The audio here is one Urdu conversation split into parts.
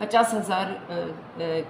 50,000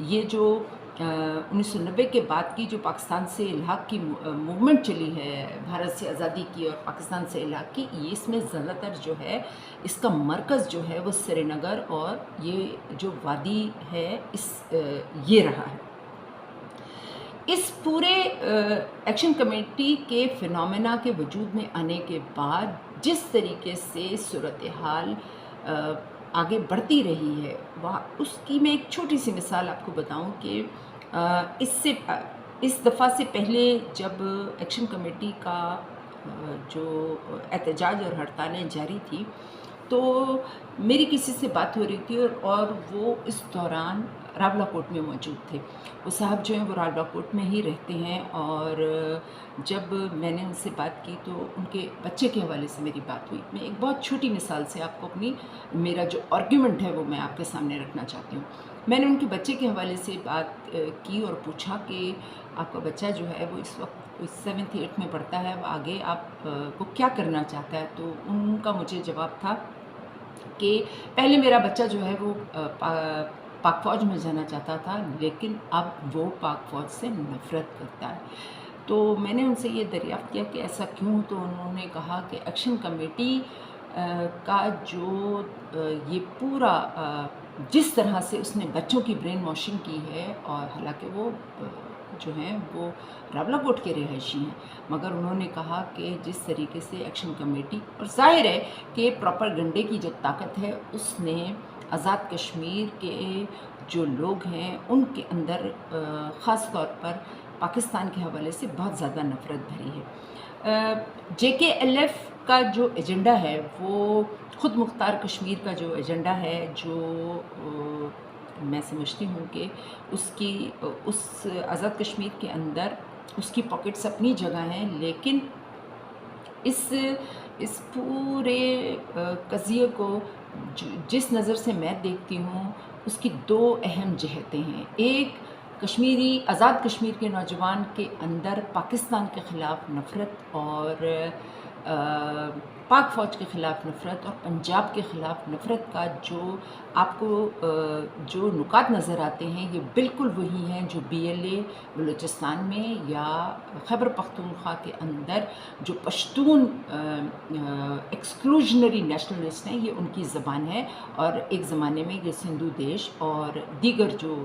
یہ جو 1990 کے بعد کی جو پاکستان سے الحاق کی موومنٹ چلی ہے، بھارت سے آزادی کی اور پاکستان سے الحاق کی، یہ اس میں زیادہ تر جو ہے اس کا مرکز جو ہے وہ سری نگر اور یہ جو وادی ہے یہ رہا ہے۔ اس پورے ایکشن کمیٹی کے فنومینا کے وجود میں آنے کے بعد جس طریقے سے صورتحال آگے بڑھتی رہی ہے، اس کی میں ایک چھوٹی سی مثال آپ کو بتاؤں کہ اس دفعہ سے پہلے جب ایکشن کمیٹی کا جو احتجاج اور ہڑتالیں جاری تھی تو میری کسی سے بات ہو رہی تھی اور وہ اس دوران راولاکوٹ میں موجود تھے۔ وہ صاحب جو ہیں وہ راولاکوٹ میں ہی رہتے ہیں، اور جب میں نے ان سے بات کی تو ان کے بچے کے حوالے سے میری بات ہوئی۔ میں ایک بہت چھوٹی مثال سے آپ کو میرا جو آرگیومنٹ ہے وہ میں آپ کے سامنے رکھنا چاہتی ہوں۔ میں نے ان کے بچے کے حوالے سے بات کی اور پوچھا کہ آپ کا بچہ جو ہے وہ اس وقت 7th 8th میں پڑھتا ہے، وہ آگے آپ کو کیا کرنا چاہتا ہے؟ تو ان کا مجھے جواب تھا کہ پہلے میرا بچہ جو ہے وہ پاک فوج میں جانا چاہتا تھا، لیکن اب وہ پاک فوج سے نفرت کرتا ہے۔ تو میں نے ان سے یہ دریافت کیا کہ ایسا کیوں؟ تو انہوں نے کہا کہ ایکشن کمیٹی کا جو یہ پورا جس طرح سے اس نے بچوں کی برین واشنگ کی ہے، اور حالانکہ وہ جو ہیں وہ راولاکوٹ کے رہائشی ہیں، مگر انہوں نے کہا کہ جس طریقے سے ایکشن کمیٹی، اور ظاہر ہے کہ پروپیگنڈے کی جو طاقت ہے اس نے آزاد کشمیر کے جو لوگ ہیں ان کے اندر خاص طور پر پاکستان کے حوالے سے بہت زیادہ نفرت بھری ہے۔ JKLF کا جو ایجنڈا ہے وہ خود مختار کشمیر کا جو ایجنڈا ہے، جو میں سمجھتی ہوں کہ اس آزاد کشمیر کے اندر اس کی پاکٹس اپنی جگہ ہیں، لیکن اس پورے قضیے کو جس نظر سے میں دیکھتی ہوں اس کی دو اہم جہتیں ہیں۔ ایک، آزاد کشمیر کے نوجوان کے اندر پاکستان کے خلاف نفرت اور پاک فوج کے خلاف نفرت اور پنجاب کے خلاف نفرت کا جو آپ کو جو نکات نظر آتے ہیں، یہ بالکل وہی ہیں جو BLA بلوچستان میں یا خیبر پختونخوا کے اندر جو پشتون ایکسکلوژنری نیشنلسٹ ہیں، یہ ان کی زبان ہے، اور ایک زمانے میں یہ سندھو دیش اور دیگر جو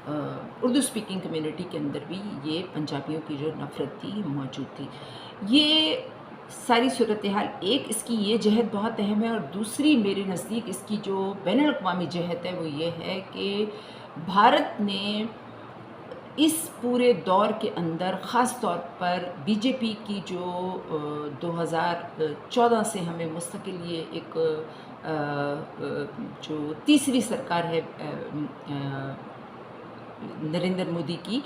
اردو سپیکنگ کمیونٹی کے اندر بھی یہ پنجابیوں کی جو نفرت تھی موجود تھی۔ یہ ساری صورتحال، ایک اس کی یہ جہت بہت اہم ہے، اور دوسری میرے نزدیک اس کی جو بین الاقوامی جہت ہے وہ یہ ہے کہ بھارت نے اس پورے دور کے اندر خاص طور پر BJP کی جو 2014 سے ہمیں مستقل یہ ایک جو تیسری سرکار ہے نریندر مودی کی،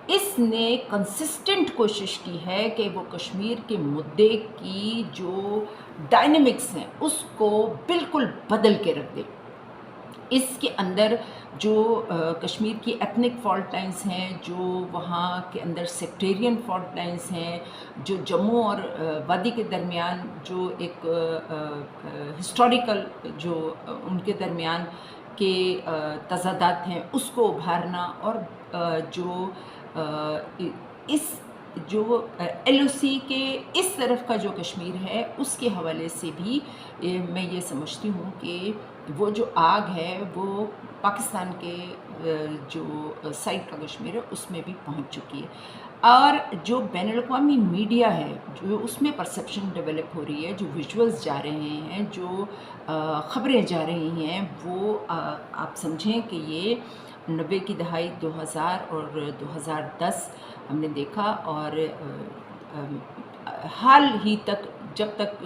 اس نے کنسسٹنٹ کوشش کی ہے کہ وہ کشمیر کے مدعے کی جو ڈائنمکس ہیں اس کو بالکل بدل کے رکھ دے۔ اس کے اندر جو کشمیر کی ایتھنک فالٹ لائنز ہیں، جو وہاں کے اندر سیکٹیرین فالٹ لائنز ہیں، جو جموں اور وادی کے درمیان جو ایک ہسٹوریکل جو ان کے درمیان کے تضادات ہیں، اس کو ابھارنا، اور جو LOC کے اس طرف کا جو کشمیر ہے اس کے حوالے سے بھی میں یہ سمجھتی ہوں کہ وہ جو آگ ہے وہ پاکستان کے جو سائڈ کا کشمیر ہے اس میں بھی پہنچ چکی ہے۔ اور جو بین الاقوامی میڈیا ہے، جو اس میں پرسیپشن ڈیولپ ہو رہی ہے، جو ویژولز جا رہے ہیں، جو خبریں جا رہی ہیں، وہ آپ سمجھیں کہ یہ 90 کی دہائی، 2000 اور 2010 ہم نے دیکھا، اور حال ہی تک جب تک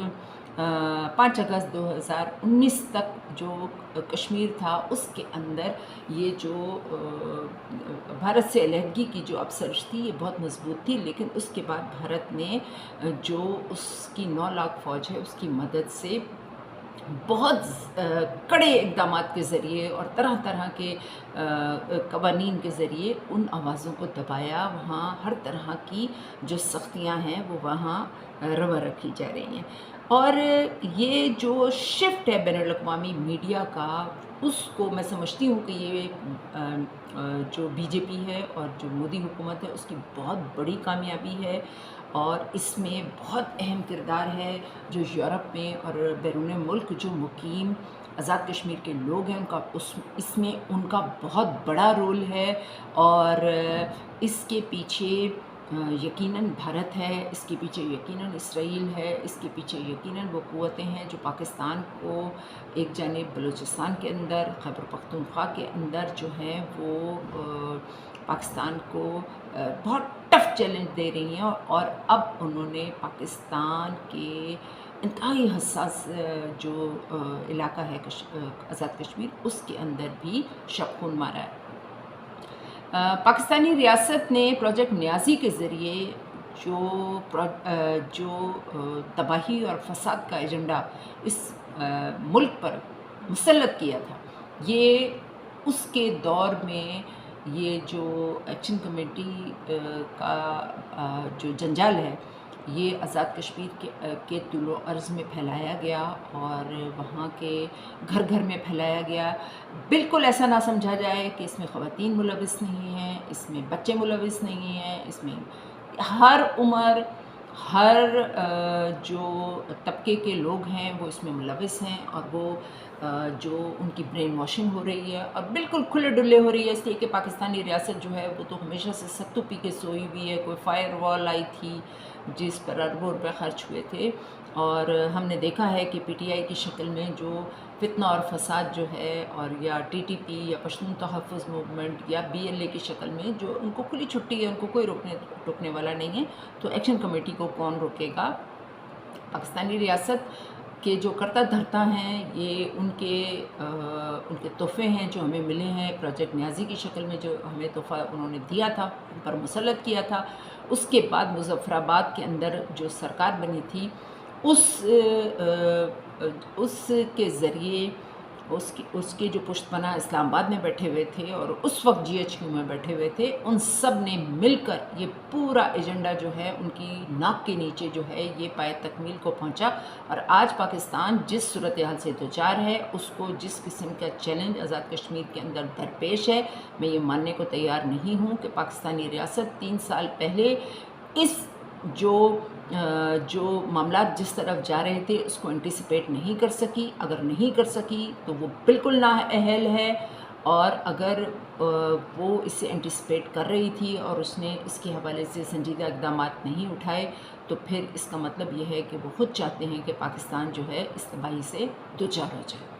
5 اگست 2019 تک جو کشمیر تھا اس کے اندر یہ جو بھارت سے علیحدگی کی جو اپسرچ تھی یہ بہت مضبوط تھی، لیکن اس کے بعد بھارت نے جو اس کی 9 لاکھ فوج ہے اس کی مدد سے بہت کڑے اقدامات کے ذریعے اور طرح طرح کے قوانین کے ذریعے ان آوازوں کو دبایا۔ وہاں ہر طرح کی جو سختیاں ہیں وہ وہاں روا رکھی جا رہی ہیں، اور یہ جو شفٹ ہے بین الاقوامی میڈیا کا اس کو میں سمجھتی ہوں کہ یہ جو بی جے پی ہے اور جو مودی حکومت ہے اس کی بہت بڑی کامیابی ہے، اور اس میں بہت اہم کردار ہے جو یورپ میں اور بیرون ملک جو مقیم آزاد کشمیر کے لوگ ہیں ان کا اس میں ان کا بہت بڑا رول ہے، اور اس کے پیچھے یقیناً بھارت ہے، اس کے پیچھے یقیناً اسرائیل ہے، اس کے پیچھے یقیناً وہ قوتیں ہیں جو پاکستان کو ایک جانب بلوچستان کے اندر، خیبر پختونخوا کے اندر جو ہیں وہ پاکستان کو بہت ٹف چیلنج دے رہی ہیں، اور اب انہوں نے پاکستان کے انتہائی حساس جو علاقہ ہے آزاد کشمیر، اس کے اندر بھی شب خون مارا ہے۔ پاکستانی ریاست نے پروجیکٹ نیازی کے ذریعے جو تباہی اور فساد کا ایجنڈا اس ملک پر مسلط کیا تھا، یہ اس کے دور میں یہ جو ایکشن کمیٹی کا جو جنجال ہے یہ آزاد کشمیر کے طول و عرض میں پھیلایا گیا، اور وہاں کے گھر گھر میں پھیلایا گیا۔ بالکل ایسا نہ سمجھا جائے کہ اس میں خواتین ملوث نہیں ہیں، اس میں بچے ملوث نہیں ہیں، اس میں ہر عمر، ہر جو طبقے کے لوگ ہیں وہ اس میں ملوث ہیں، اور وہ جو ان کی برین واشنگ ہو رہی ہے اور بالکل کھلے ڈلے ہو رہی ہے، اس لیے کہ پاکستانی ریاست جو ہے وہ تو ہمیشہ سے ستو پی کے سوئی ہوئی ہے۔ کوئی فائر وال آئی تھی جس پر اربوں روپے خرچ ہوئے تھے، اور ہم نے دیکھا ہے کہ پی ٹی آئی کی شکل میں جو فتنہ اور فساد جو ہے، اور یا ٹی ٹی پی یا پشتون تحفظ موومنٹ یا بی ایل اے کی شکل میں جو ان کو کھلی چھٹی ہے، ان کو کوئی روکنے والا نہیں ہے، تو ایکشن کمیٹی کو کون روکے گا؟ پاکستانی ریاست کے جو کرتا دھرتا ہیں یہ ان کے تحفے ہیں جو ہمیں ملے ہیں پروجیکٹ نیازی کی شکل میں، جو ہمیں تحفہ انہوں نے دیا تھا، ان پر مسلط کیا تھا۔ اس کے بعد مظفر آباد کے اندر جو سرکار بنی تھی اس کے ذریعے اس کے جو پشت پناہ اسلام آباد میں بیٹھے ہوئے تھے اور اس وقت جی ایچ کیو میں بیٹھے ہوئے تھے، ان سب نے مل کر یہ پورا ایجنڈا جو ہے ان کی ناک کے نیچے جو ہے یہ پائے تکمیل کو پہنچا، اور آج پاکستان جس صورتحال سے دوچار ہے، اس کو جس قسم کا چیلنج آزاد کشمیر کے اندر درپیش ہے، میں یہ ماننے کو تیار نہیں ہوں کہ پاکستانی ریاست 3 سال پہلے اس جو معاملات جس طرف جا رہے تھے اس کو انٹیسپیٹ نہیں کر سکی۔ اگر نہیں کر سکی تو وہ بالکل نااہل ہے، اور اگر وہ اس سے انٹیسپیٹ کر رہی تھی اور اس نے اس کے حوالے سے سنجیدہ اقدامات نہیں اٹھائے، تو پھر اس کا مطلب یہ ہے کہ وہ خود چاہتے ہیں کہ پاکستان جو ہے اس تباہی سے دوچار ہو جائے۔